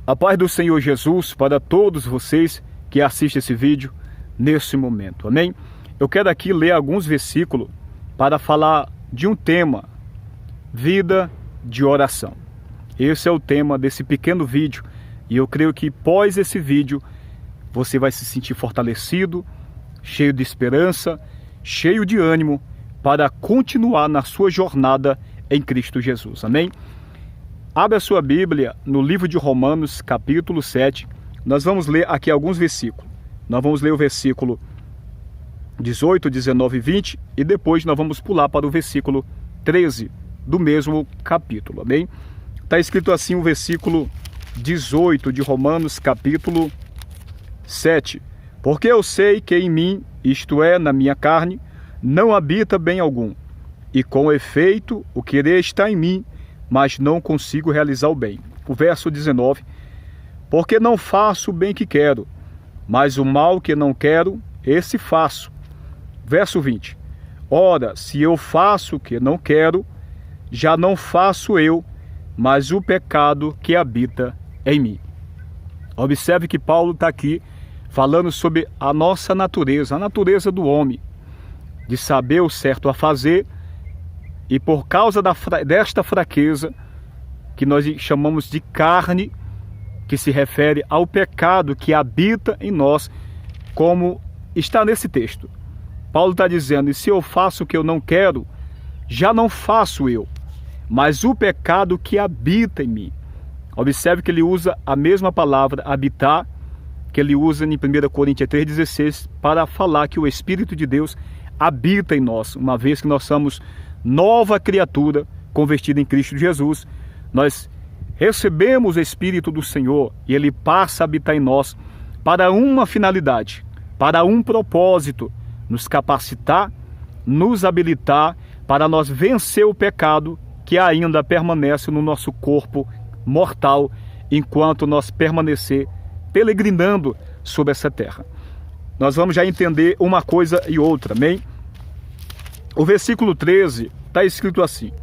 A paz do Senhor Jesus para todos vocês que assistem esse vídeo nesse momento, amém? Eu quero aqui ler alguns versículos para falar de um tema, vida de oração. Esse é o tema desse pequeno vídeo e eu creio que após esse vídeo você vai se sentir fortalecido, cheio de esperança, cheio de ânimo para continuar na sua jornada em Cristo Jesus, amém? Abra a sua Bíblia no livro de Romanos, capítulo 7. Nós vamos ler aqui alguns versículos. Nós vamos ler o versículo 18, 19 e 20 e depois nós vamos pular para o versículo 13 do mesmo capítulo, amém? Está escrito assim o versículo 18 de Romanos, capítulo 7. Porque eu sei que em mim, isto é, na minha carne, não habita bem algum, e com efeito o querer está em mim, mas não consigo realizar o bem. O verso 19. Porque não faço o bem que quero, mas o mal que não quero, esse faço. Verso 20. Ora, se eu faço o que não quero, já não faço eu, mas o pecado que habita em mim. Observe que Paulo está aqui falando sobre a nossa natureza, a natureza do homem, de saber o certo a fazer, e por causa desta fraqueza, que nós chamamos de carne, que se refere ao pecado que habita em nós, como está nesse texto. Paulo está dizendo, e se eu faço o que eu não quero, já não faço eu, mas o pecado que habita em mim. Observe que ele usa a mesma palavra, habitar, que ele usa em 1 Coríntios 3,16, para falar que o Espírito de Deus habita em nós, uma vez que nós somos nova criatura, convertida em Cristo Jesus. Nós recebemos o Espírito do Senhor e ele passa a habitar em nós para uma finalidade, para um propósito, nos capacitar, nos habilitar para nós vencer o pecado que ainda permanece no nosso corpo mortal, enquanto nós permanecer peregrinando sobre essa terra. Nós vamos já entender uma coisa e outra, amém? O versículo 13 está escrito assim,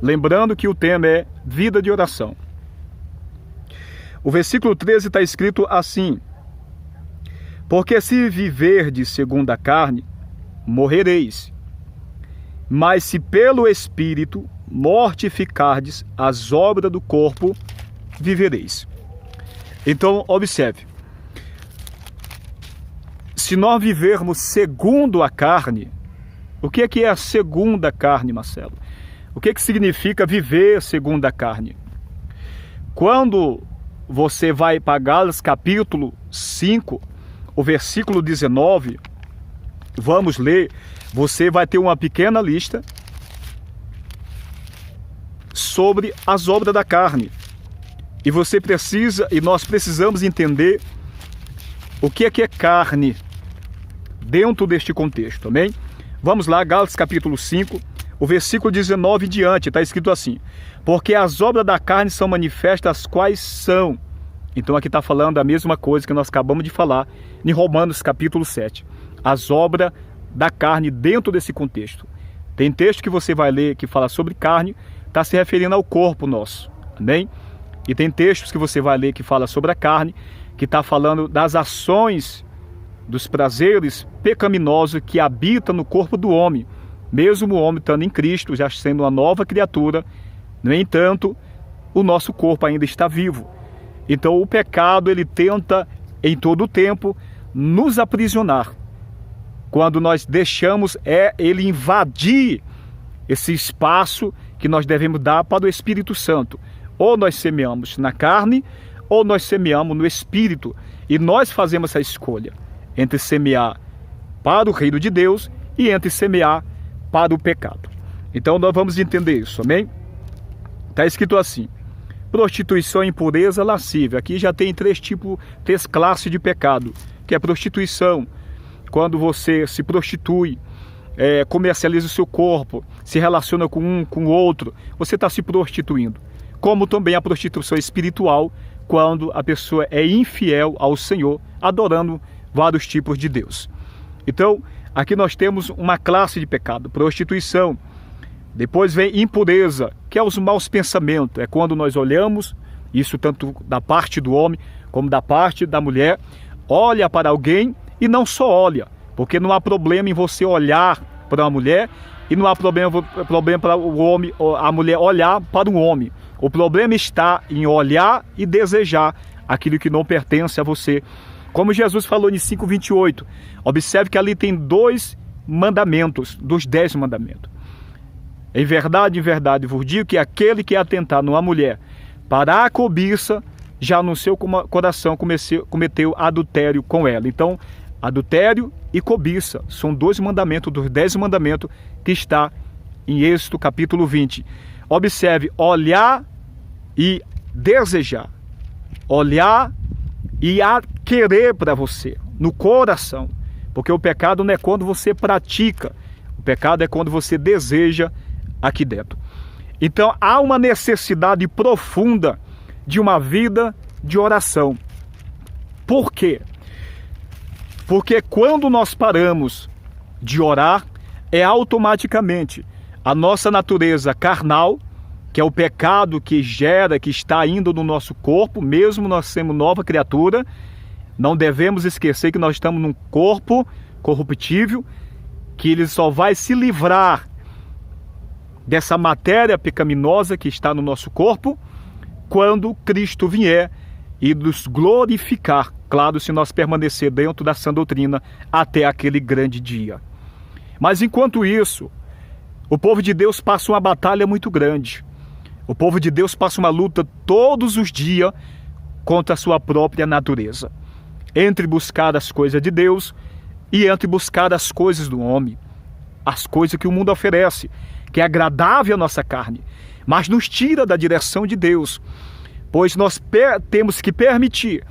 lembrando que o tema é vida de oração. O versículo 13 está escrito assim, porque se viverdes segundo a carne, morrereis, mas se pelo Espírito mortificardes as obras do corpo, vivereis. Então, observe, se nós vivermos segundo a carne, o que é a segunda carne, Marcelo? O que significa viver segundo a carne? Quando você vai para Gálatas capítulo 5, o versículo 19, vamos ler, você vai ter uma pequena lista sobre as obras da carne. E nós precisamos entender o que é carne dentro deste contexto, amém? Vamos lá, Gálatas capítulo 5, o versículo 19 em diante, está escrito assim, porque as obras da carne são manifestas, quais são. Então aqui está falando a mesma coisa que nós acabamos de falar em Romanos capítulo 7. As obras da carne dentro desse contexto. Tem texto que você vai ler que fala sobre carne, está se referindo ao corpo nosso, amém? E tem textos que você vai ler que fala sobre a carne, que está falando das ações, dos prazeres pecaminosos que habitam no corpo do homem, mesmo o homem estando em Cristo, já sendo uma nova criatura. No entanto, o nosso corpo ainda está vivo. Então o pecado, ele tenta em todo o tempo nos aprisionar. Quando nós deixamos ele invadir esse espaço que nós devemos dar para o Espírito Santo. Ou nós semeamos na carne, ou nós semeamos no Espírito. E nós fazemos essa escolha entre semear para o reino de Deus e entre semear para o pecado. Então nós vamos entender isso, amém? Está escrito assim, prostituição, impureza, lascívia. Aqui já tem três classes de pecado, que é prostituição, quando você se prostitui, comercializa o seu corpo, se relaciona com um, com o outro, você está se prostituindo. Como também a prostituição espiritual, quando a pessoa é infiel ao Senhor, adorando vários tipos de Deus. Então, aqui nós temos uma classe de pecado, prostituição. Depois vem impureza, que é os maus pensamentos. É quando nós olhamos isso tanto da parte do homem como da parte da mulher, olha para alguém e não só olha, porque não há problema em você olhar para uma mulher e não há problema para o homem, a mulher olhar para um homem. O problema está em olhar e desejar aquilo que não pertence a você. Como Jesus falou em 5:28, observe que ali tem 2 mandamentos dos 10 mandamentos. Em verdade vos digo que aquele que atentar numa mulher para a cobiça, já no seu coração cometeu adultério com ela. Então, adultério e cobiça são 2 mandamentos dos 10 mandamentos que está em Êxodo capítulo 20. Observe, olhar e desejar. Olhar e a querer para você, no coração. Porque o pecado não é quando você pratica, o pecado é quando você deseja aqui dentro. Então há uma necessidade profunda de uma vida de oração. Por quê? Porque quando nós paramos de orar, é automaticamente a nossa natureza carnal, que é o pecado que gera, que está indo no nosso corpo, mesmo nós sendo nova criatura. Não devemos esquecer que nós estamos num corpo corruptível, que ele só vai se livrar dessa matéria pecaminosa que está no nosso corpo quando Cristo vier e nos glorificar, claro, se nós permanecer dentro da sã doutrina até aquele grande dia. Mas enquanto isso, o povo de Deus passa uma batalha muito grande. O povo de Deus passa uma luta todos os dias contra a sua própria natureza, entre buscar as coisas de Deus e entre buscar as coisas do homem, as coisas que o mundo oferece, que é agradável à nossa carne, mas nos tira da direção de Deus, pois nós temos que permitir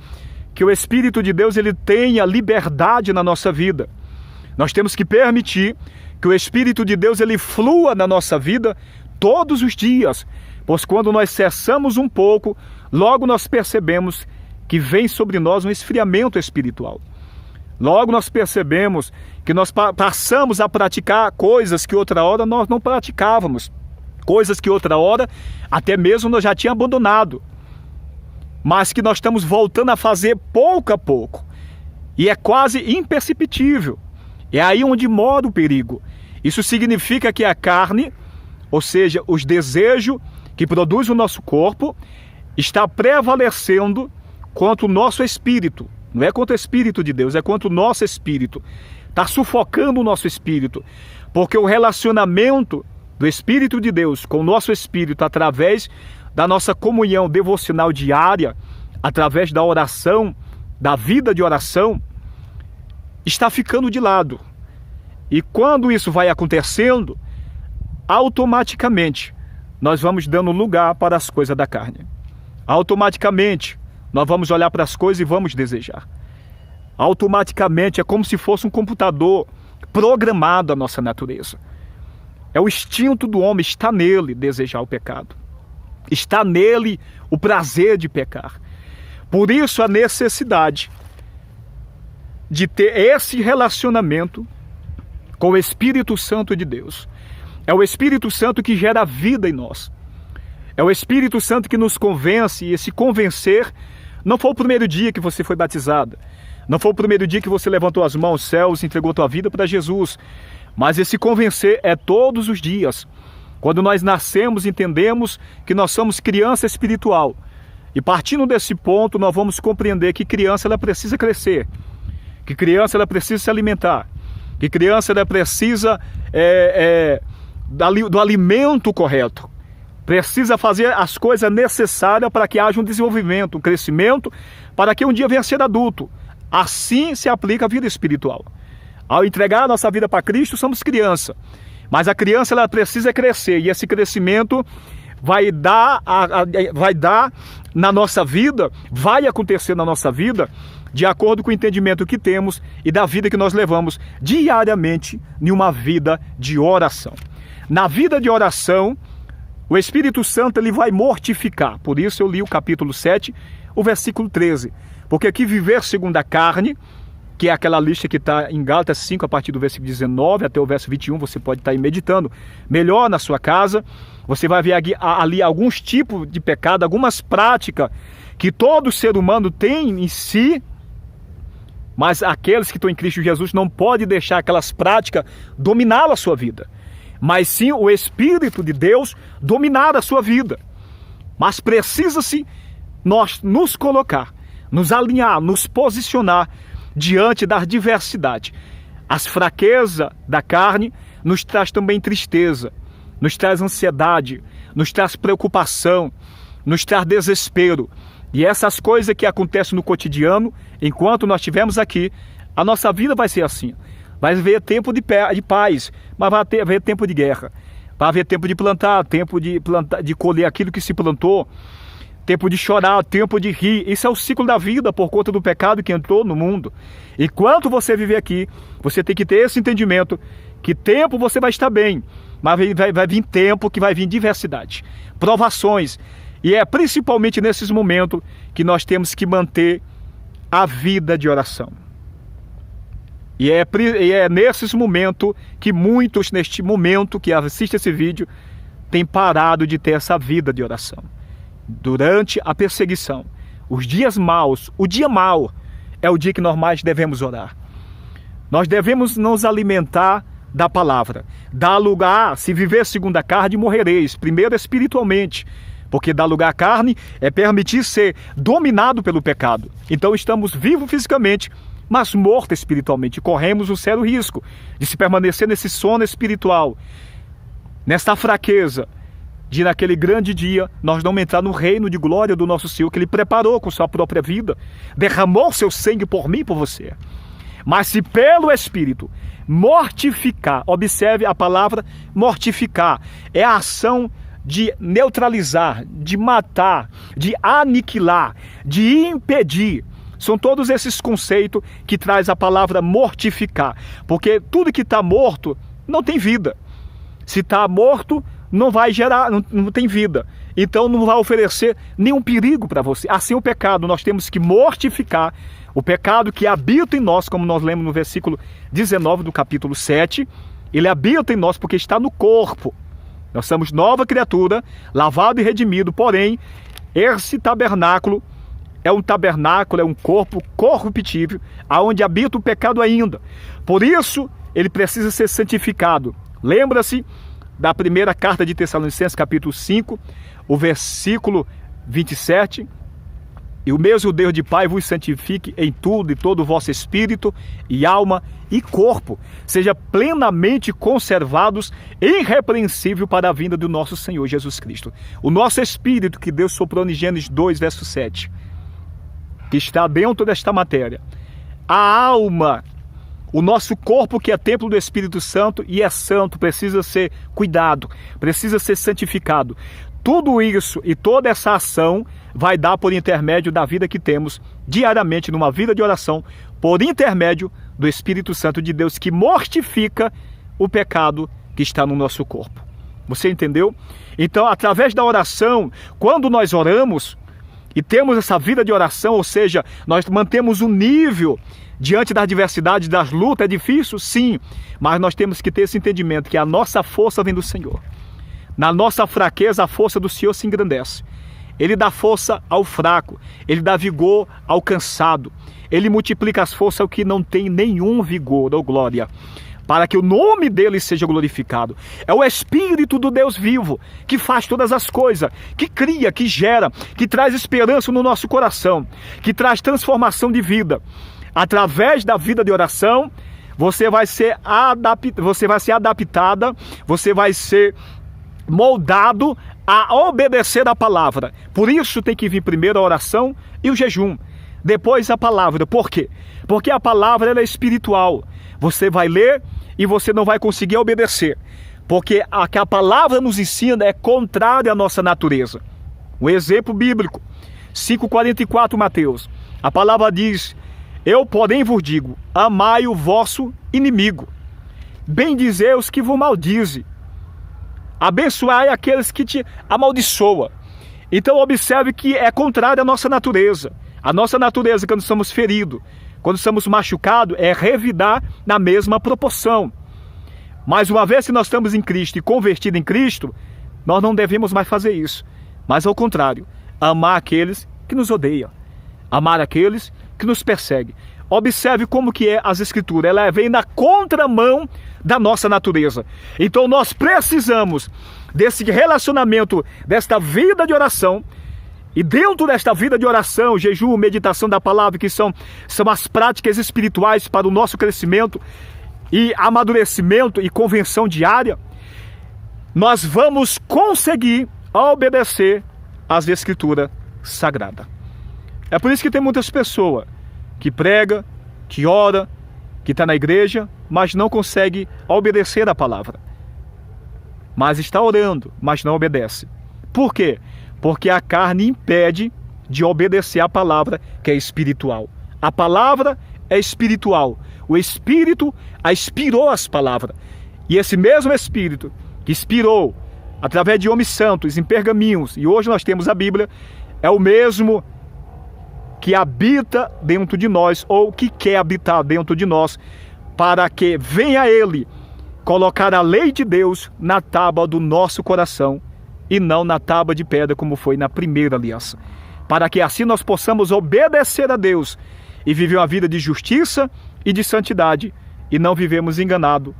que o Espírito de Deus ele tenha liberdade na nossa vida. Nós temos que permitir que o Espírito de Deus ele flua na nossa vida todos os dias, pois quando nós cessamos um pouco, logo nós percebemos que vem sobre nós um esfriamento espiritual. Logo nós percebemos que nós passamos a praticar coisas que outra hora nós não praticávamos, coisas que outra hora até mesmo nós já tínhamos abandonado, mas que nós estamos voltando a fazer pouco a pouco, e é quase imperceptível. É aí onde mora o perigo. Isso significa que a carne, ou seja, os desejos que produz o nosso corpo, está prevalecendo contra o nosso espírito. Não é contra o Espírito de Deus, é contra o nosso espírito. Está sufocando o nosso espírito, porque o relacionamento do Espírito de Deus com o nosso espírito, através da nossa comunhão devocional diária, através da oração, da vida de oração, está ficando de lado. E quando isso vai acontecendo, automaticamente nós vamos dando lugar para as coisas da carne. Automaticamente nós vamos olhar para as coisas e vamos desejar. Automaticamente é como se fosse um computador programado à nossa natureza. É o instinto do homem, está nele desejar o pecado. Está nele o prazer de pecar. Por isso a necessidade de ter esse relacionamento com o Espírito Santo de Deus. É o Espírito Santo que gera vida em nós. É o Espírito Santo que nos convence, e esse convencer não foi o primeiro dia que você foi batizado. Não foi o primeiro dia que você levantou as mãos aos céus e entregou tua vida para Jesus. Mas esse convencer é todos os dias. Quando nós nascemos, entendemos que nós somos criança espiritual. E partindo desse ponto, nós vamos compreender que criança ela precisa crescer. Que criança ela precisa se alimentar. Que criança ela precisa do alimento correto. Precisa fazer as coisas necessárias para que haja um desenvolvimento, um crescimento, para que um dia venha a ser adulto. Assim se aplica a vida espiritual. Ao entregar a nossa vida para Cristo, somos criança. Mas a criança ela precisa crescer, e esse crescimento vai dar na nossa vida, vai acontecer na nossa vida, de acordo com o entendimento que temos e da vida que nós levamos diariamente em uma vida de oração. Na vida de oração, o Espírito Santo ele vai mortificar. Por isso eu li o capítulo 7, o versículo 13. Porque aqui viver segundo a carne, que é aquela lista que está em Gálatas 5, a partir do versículo 19 até o verso 21, você pode estar aí meditando melhor na sua casa. Você vai ver ali alguns tipos de pecado, algumas práticas que todo ser humano tem em si, mas aqueles que estão em Cristo Jesus não podem deixar aquelas práticas dominar a sua vida, mas sim o Espírito de Deus dominar a sua vida. Mas precisa-se nós nos colocar, nos alinhar, nos posicionar diante da diversidade. As fraquezas da carne nos traz também tristeza, nos traz ansiedade, nos traz preocupação, nos traz desespero. E essas coisas que acontecem no cotidiano, enquanto nós estivermos aqui, a nossa vida vai ser assim. Vai haver tempo de paz, mas vai haver tempo de guerra. Vai haver tempo de plantar, de colher aquilo que se plantou, tempo de chorar, tempo de rir. Isso é o ciclo da vida por conta do pecado que entrou no mundo. Enquanto você viver aqui, você tem que ter esse entendimento que tempo você vai estar bem, mas vai vir tempo que vai vir diversidade, provações. E é principalmente nesses momentos que nós temos que manter a vida de oração. E é nesses momentos que muitos, neste momento que assistem esse vídeo, têm parado de ter essa vida de oração. Durante a perseguição, os dias maus, o dia mau é o dia que nós mais devemos orar. Nós devemos nos alimentar da palavra. Dá lugar, se viver segundo a carne, morrereis. Primeiro espiritualmente, porque dar lugar à carne é permitir ser dominado pelo pecado. Então estamos vivos fisicamente, mas mortos espiritualmente. Corremos um sério risco de se permanecer nesse sono espiritual, nessa fraqueza, de naquele grande dia nós não entrar no reino de glória do nosso Senhor, que Ele preparou com sua própria vida, derramou seu sangue por mim e por você. Mas se pelo Espírito mortificar, observe a palavra mortificar, é a ação de neutralizar, de matar, de aniquilar, de impedir. São todos esses conceitos que traz a palavra mortificar, porque tudo que está morto não tem vida. Se está morto, não vai gerar, não tem vida. Então não vai oferecer nenhum perigo para você. Assim o pecado, nós temos que mortificar o pecado que habita em nós, como nós lemos no versículo 19 do capítulo 7. Ele habita em nós porque está no corpo. Nós somos nova criatura, lavado e redimido, porém, esse tabernáculo é um corpo corruptível, aonde habita o pecado ainda. Por isso, ele precisa ser santificado. Lembra-se da primeira carta de Tessalonicenses, capítulo 5, o versículo 27. E o mesmo Deus de Pai vos santifique em tudo e todo o vosso espírito e alma e corpo, seja plenamente conservados, irrepreensível para a vinda do nosso Senhor Jesus Cristo. O nosso espírito que Deus soprou em Gênesis 2, verso 7, que está dentro desta matéria. A alma, o nosso corpo que é templo do Espírito Santo e é santo, precisa ser cuidado, precisa ser santificado. Tudo isso e toda essa ação vai dar por intermédio da vida que temos diariamente numa vida de oração, por intermédio do Espírito Santo de Deus que mortifica o pecado que está no nosso corpo. Você entendeu? Então, através da oração, quando nós oramos e temos essa vida de oração, ou seja, nós mantemos um nível diante das adversidades, das lutas. É difícil? Sim, mas nós temos que ter esse entendimento que a nossa força vem do Senhor. Na nossa fraqueza, a força do Senhor se engrandece. Ele dá força ao fraco, Ele dá vigor ao cansado. Ele multiplica as forças ao que não tem nenhum vigor ou glória, para que o nome dele seja glorificado. É o Espírito do Deus vivo que faz todas as coisas, que cria, que gera, que traz esperança no nosso coração, que traz transformação de vida. Através da vida de oração, você vai ser adaptada, você vai ser moldado a obedecer a palavra. Por isso tem que vir primeiro a oração e o jejum, depois a palavra. Por quê? Porque a palavra ela é espiritual. Você vai ler e você não vai conseguir obedecer, porque a que a palavra nos ensina é contrária à nossa natureza. Um exemplo bíblico, 5,44 Mateus. A palavra diz: eu, porém, vos digo, amai o vosso inimigo, bendizei os que vos maldizem, abençoai aqueles que te amaldiçoam. Então observe que é contrário à nossa natureza. A nossa natureza, quando somos feridos, quando estamos machucados, é revidar na mesma proporção. Mas uma vez que nós estamos em Cristo e convertidos em Cristo, nós não devemos mais fazer isso. Mas ao contrário, amar aqueles que nos odeiam, amar aqueles que nos perseguem. Observe como que é as Escrituras, ela vem na contramão da nossa natureza. Então nós precisamos desse relacionamento, desta vida de oração. E dentro desta vida de oração, jejum, meditação da palavra, que são as práticas espirituais para o nosso crescimento e amadurecimento e convenção diária, nós vamos conseguir obedecer às Escrituras sagradas. É por isso que tem muitas pessoas que prega, que ora, que está na igreja, mas não consegue obedecer a palavra. Mas está orando, mas não obedece. Por quê? Porque a carne impede de obedecer a palavra que é espiritual. A palavra é espiritual. O Espírito inspirou as palavras. E esse mesmo Espírito que inspirou através de homens santos em pergaminhos, e hoje nós temos a Bíblia, é o mesmo que habita dentro de nós, ou que quer habitar dentro de nós, para que venha Ele colocar a lei de Deus na tábua do nosso coração, e não na tábua de pedra, como foi na primeira aliança. Para que assim nós possamos obedecer a Deus e viver uma vida de justiça e de santidade, e não vivemos enganados,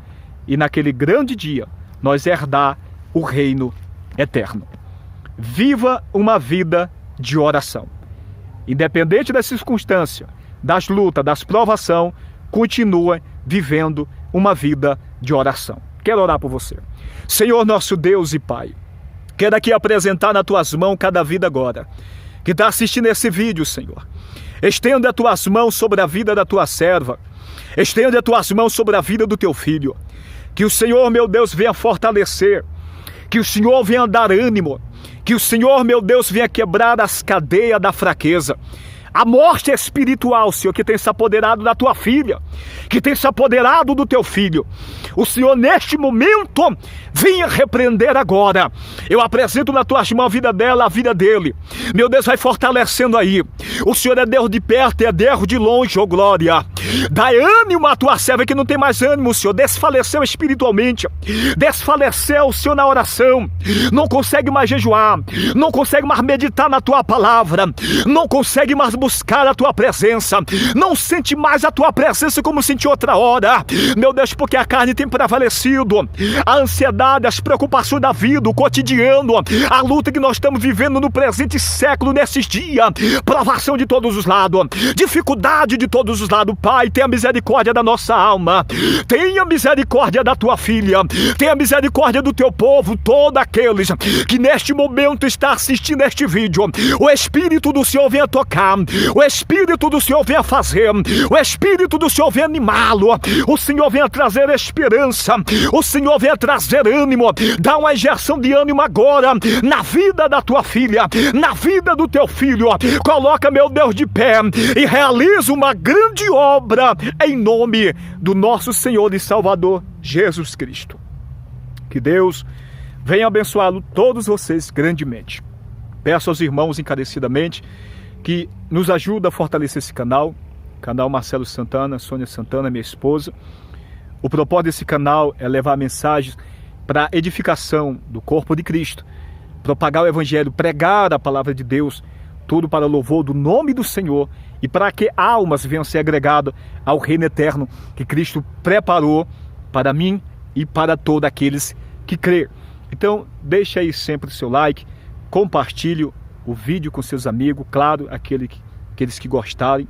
e naquele grande dia nós herdar o reino eterno. Viva uma vida de oração. Independente das circunstâncias, das lutas, das provações, continua vivendo uma vida de oração. Quero orar por você. Senhor nosso Deus e Pai, quero aqui apresentar nas tuas mãos cada vida agora, que está assistindo esse vídeo, Senhor. Estenda as tuas mãos sobre a vida da tua serva. Estenda as tuas mãos sobre a vida do teu filho. Que o Senhor, meu Deus, venha fortalecer. Que o Senhor venha dar ânimo. Que o Senhor, meu Deus, venha quebrar as cadeias da fraqueza. A morte espiritual, Senhor, que tem se apoderado da tua filha, que tem se apoderado do teu filho. O Senhor, neste momento, venha repreender agora. Eu apresento nas tuas mãos a vida dela, a vida dele. Meu Deus, vai fortalecendo aí. O Senhor é Deus de perto e é Deus de longe, ó glória. Dá ânimo à tua serva que não tem mais ânimo, Senhor. Desfaleceu espiritualmente. Desfaleceu, Senhor, na oração. Não consegue mais jejuar. Não consegue mais meditar na tua palavra. Não consegue mais buscar a tua presença. Não sente mais a tua presença como sentiu outra hora. Meu Deus, porque a carne tem prevalecido. A ansiedade, as preocupações da vida, o cotidiano, a luta que nós estamos vivendo no presente século, nesses dias. Provação de todos os lados. Dificuldade de todos os lados. Pai, tenha misericórdia da nossa alma. Tenha misericórdia da tua filha. Tenha misericórdia do teu povo, todos aqueles que neste momento está assistindo este vídeo. O Espírito do Senhor venha tocar. O Espírito do Senhor venha fazer. O Espírito do Senhor venha animá-lo. O Senhor venha trazer esperança. O Senhor venha trazer ânimo. Dá uma injeção de ânimo agora na vida da tua filha, na vida do teu filho. Coloca, meu Deus, de pé e realiza uma grande obra em nome do nosso Senhor e Salvador Jesus Cristo. Que Deus venha abençoá-lo todos vocês grandemente. Peço aos irmãos encarecidamente que nos ajuda a fortalecer esse canal Marcelo Santana, Sônia Santana, minha esposa. O propósito desse canal é levar mensagens para edificação do corpo de Cristo, propagar o Evangelho, pregar a palavra de Deus, tudo para louvor do nome do Senhor e para que almas venham ser agregadas ao reino eterno que Cristo preparou para mim e para todos aqueles que crê. Então, deixe aí sempre o seu like, compartilhe o vídeo com seus amigos, claro, aqueles que gostarem,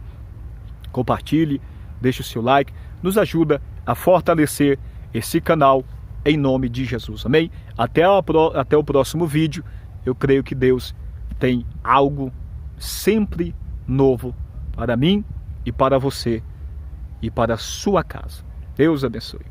compartilhe, deixe o seu like, nos ajuda a fortalecer esse canal em nome de Jesus, amém? Até o próximo vídeo. Eu creio que Deus tem algo sempre novo para mim e para você e para a sua casa. Deus abençoe.